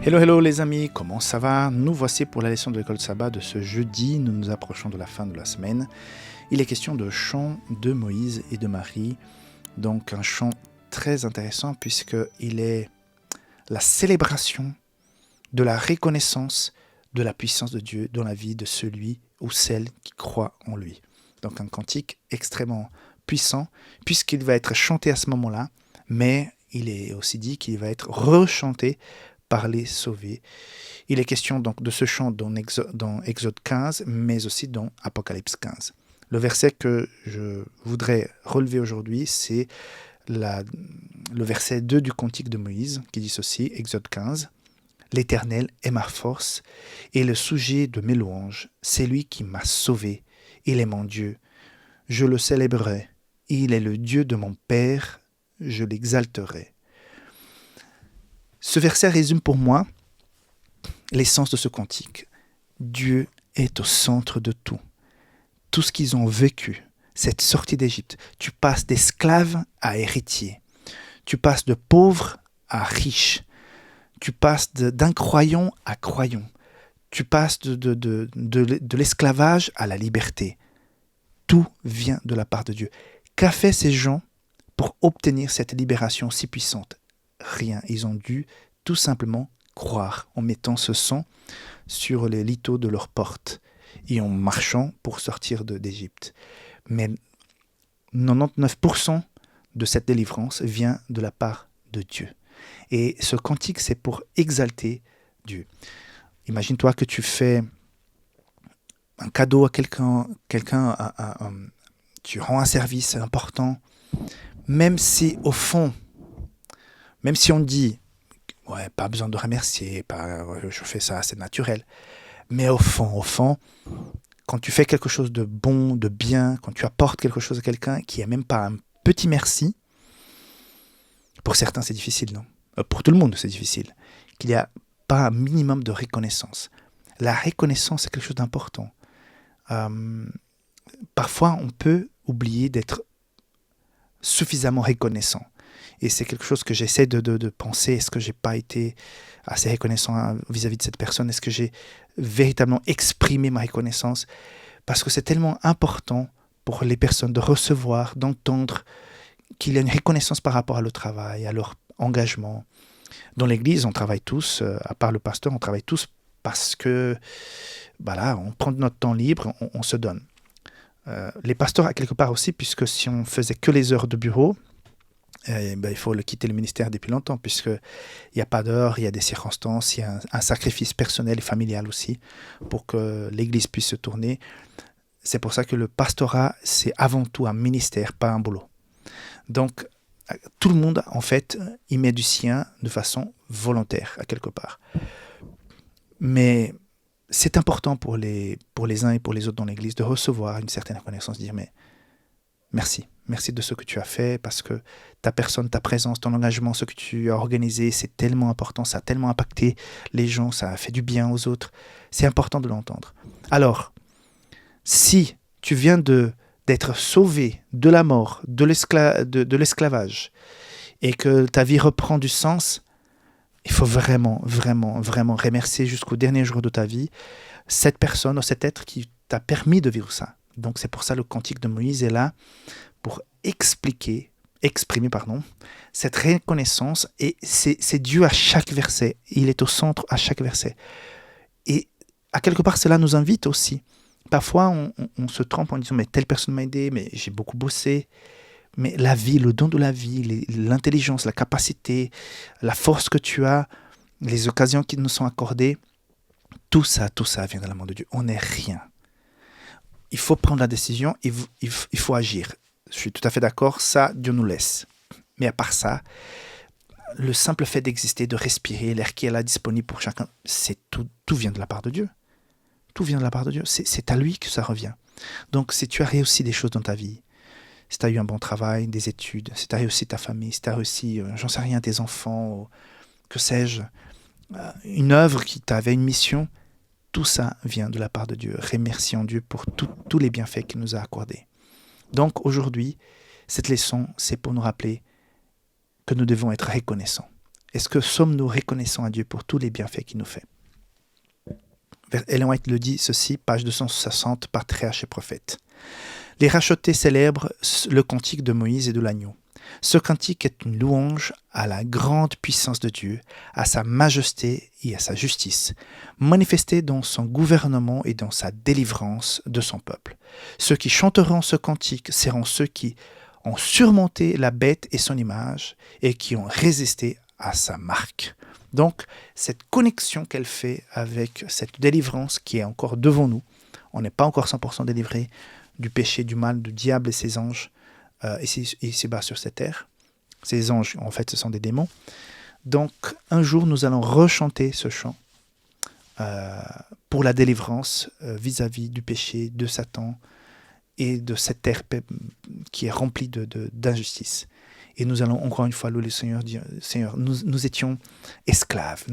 Hello, hello les amis, comment ça va? Nous voici pour la leçon de l'école Sabbat de ce jeudi. Nous nous approchons de la fin de la semaine. Il est question de chant de Moïse et de Marie. Donc un chant très intéressant puisqu'il est la célébration de la reconnaissance de la puissance de Dieu dans la vie de celui ou celle qui croit en lui. Donc un cantique extrêmement puissant puisqu'il va être chanté à ce moment-là, mais il est aussi dit qu'il va être rechanté par les sauvés. Il est question donc de ce chant dans Exode 15, mais aussi dans Apocalypse 15. Le verset que je voudrais relever aujourd'hui, c'est le verset 2 du cantique de Moïse, qui dit ceci, Exode 15. « L'Éternel est ma force et le sujet de mes louanges. C'est lui qui m'a sauvé. Il est mon Dieu. Je le célébrerai. Il est le Dieu de mon Père. Je l'exalterai. » Ce verset résume pour moi l'essence de ce cantique. Dieu est au centre de tout. Tout ce qu'ils ont vécu, cette sortie d'Égypte, tu passes d'esclave à héritier. Tu passes de pauvre à riche. Tu passes d'incroyant à croyant. Tu passes de l'esclavage à la liberté. Tout vient de la part de Dieu. Qu'a fait ces gens pour obtenir cette libération si puissante? Rien. Ils ont dû tout simplement croire en mettant ce sang sur les linteaux de leurs portes et en marchant pour sortir d'Égypte. Mais 99% de cette délivrance vient de la part de Dieu. Et ce cantique, c'est pour exalter Dieu. Imagine-toi que tu fais un cadeau à quelqu'un, tu rends un service important, même si au fond, même si on dit, ouais, pas besoin de remercier, je fais ça, c'est naturel. Mais au fond, quand tu fais quelque chose de bon, de bien, quand tu apportes quelque chose à quelqu'un qui n'a même pas un petit merci, pour certains c'est difficile, non? Pour tout le monde c'est difficile. Qu'il n'y a pas un minimum de reconnaissance. La reconnaissance c'est quelque chose d'important. Parfois on peut oublier d'être suffisamment reconnaissant. Et c'est quelque chose que j'essaie de penser. Est-ce que je n'ai pas été assez reconnaissant vis-à-vis de cette personne? Est-ce que j'ai véritablement exprimé ma reconnaissance? Parce que c'est tellement important pour les personnes de recevoir, d'entendre qu'il y a une reconnaissance par rapport à leur travail, à leur engagement. Dans l'église, on travaille tous, à part le pasteur, on travaille tous parce que, voilà, on prend notre temps libre, on se donne. Les pasteurs, à quelque part aussi, puisque si on faisait que les heures de bureau, il faut quitter le ministère depuis longtemps, puisqu'il n'y a pas d'heure, il y a des circonstances, il y a un sacrifice personnel et familial aussi, pour que l'Église puisse se tourner. C'est pour ça que le pastorat, c'est avant tout un ministère, pas un boulot. Donc, tout le monde, en fait, y met du sien de façon volontaire, à quelque part. Mais c'est important pour les uns et pour les autres dans l'Église de recevoir une certaine reconnaissance, de dire, mais merci de ce que tu as fait, parce que ta personne, ta présence, ton engagement, ce que tu as organisé, c'est tellement important, ça a tellement impacté les gens, ça a fait du bien aux autres. C'est important de l'entendre. Alors, si tu viens d'être sauvé de la mort, de l'esclavage, et que ta vie reprend du sens, il faut vraiment remercier jusqu'au dernier jour de ta vie cette personne ou cet être qui t'a permis de vivre ça. Donc c'est pour ça le cantique de Moïse est là, pour exprimer cette reconnaissance, et c'est Dieu à chaque verset, il est au centre à chaque verset. Et à quelque part, cela nous invite aussi. Parfois, on se trompe en disant, mais telle personne m'a aidé, mais j'ai beaucoup bossé. Mais la vie, le don de la vie, l'intelligence, la capacité, la force que tu as, les occasions qui nous sont accordées, tout ça vient de la main de Dieu. On n'est rien. Il faut prendre la décision, il faut agir. Je suis tout à fait d'accord, ça, Dieu nous laisse. Mais à part ça, le simple fait d'exister, de respirer, l'air qui est là disponible pour chacun, tout vient de la part de Dieu. Tout vient de la part de Dieu. C'est à lui que ça revient. Donc, si tu as réussi des choses dans ta vie, si tu as eu un bon travail, des études, si tu as réussi ta famille, si tu as réussi, j'en sais rien, tes enfants, que sais-je, une œuvre qui t'avait une mission, tout ça vient de la part de Dieu. Remercions Dieu pour tous les bienfaits qu'il nous a accordés. Donc aujourd'hui, cette leçon, c'est pour nous rappeler que nous devons être reconnaissants. Est-ce que sommes-nous reconnaissants à Dieu pour tous les bienfaits qu'il nous fait? Ellen White le dit ceci, page 260, Patriarches et prophètes. Les rachetés célèbrent le cantique de Moïse et de l'agneau. Ce cantique est une louange à la grande puissance de Dieu, à sa majesté et à sa justice, manifestée dans son gouvernement et dans sa délivrance de son peuple. Ceux qui chanteront ce cantique seront ceux qui ont surmonté la bête et son image et qui ont résisté à sa marque. Donc, cette connexion qu'elle fait avec cette délivrance qui est encore devant nous, on n'est pas encore 100% délivré du péché, du mal, du diable et ses anges ici-bas sur cette terre. Ces anges, en fait, ce sont des démons. Donc, un jour, nous allons rechanter ce chant pour la délivrance vis-à-vis du péché, de Satan et de cette terre qui est remplie d'injustice. Et nous allons encore une fois louer le Seigneur, dire, Seigneur, nous étions esclaves,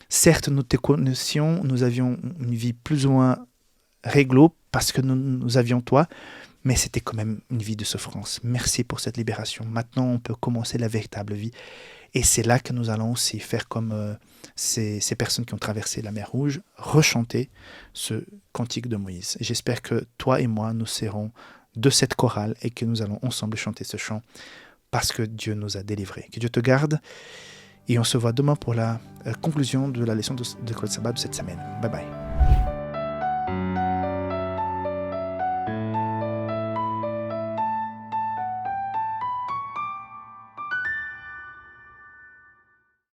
certes nous te connaissions, nous avions une vie plus ou moins réglo parce que nous avions toi, mais c'était quand même une vie de souffrance. Merci pour cette libération. Maintenant, on peut commencer la véritable vie. Et c'est là que nous allons aussi faire comme ces personnes qui ont traversé la mer Rouge, rechanter ce cantique de Moïse. Et j'espère que toi et moi, nous serons de cette chorale et que nous allons ensemble chanter ce chant parce que Dieu nous a délivrés. Que Dieu te garde et on se voit demain pour la conclusion de la leçon de Kol Sabbat de cette semaine. Bye bye.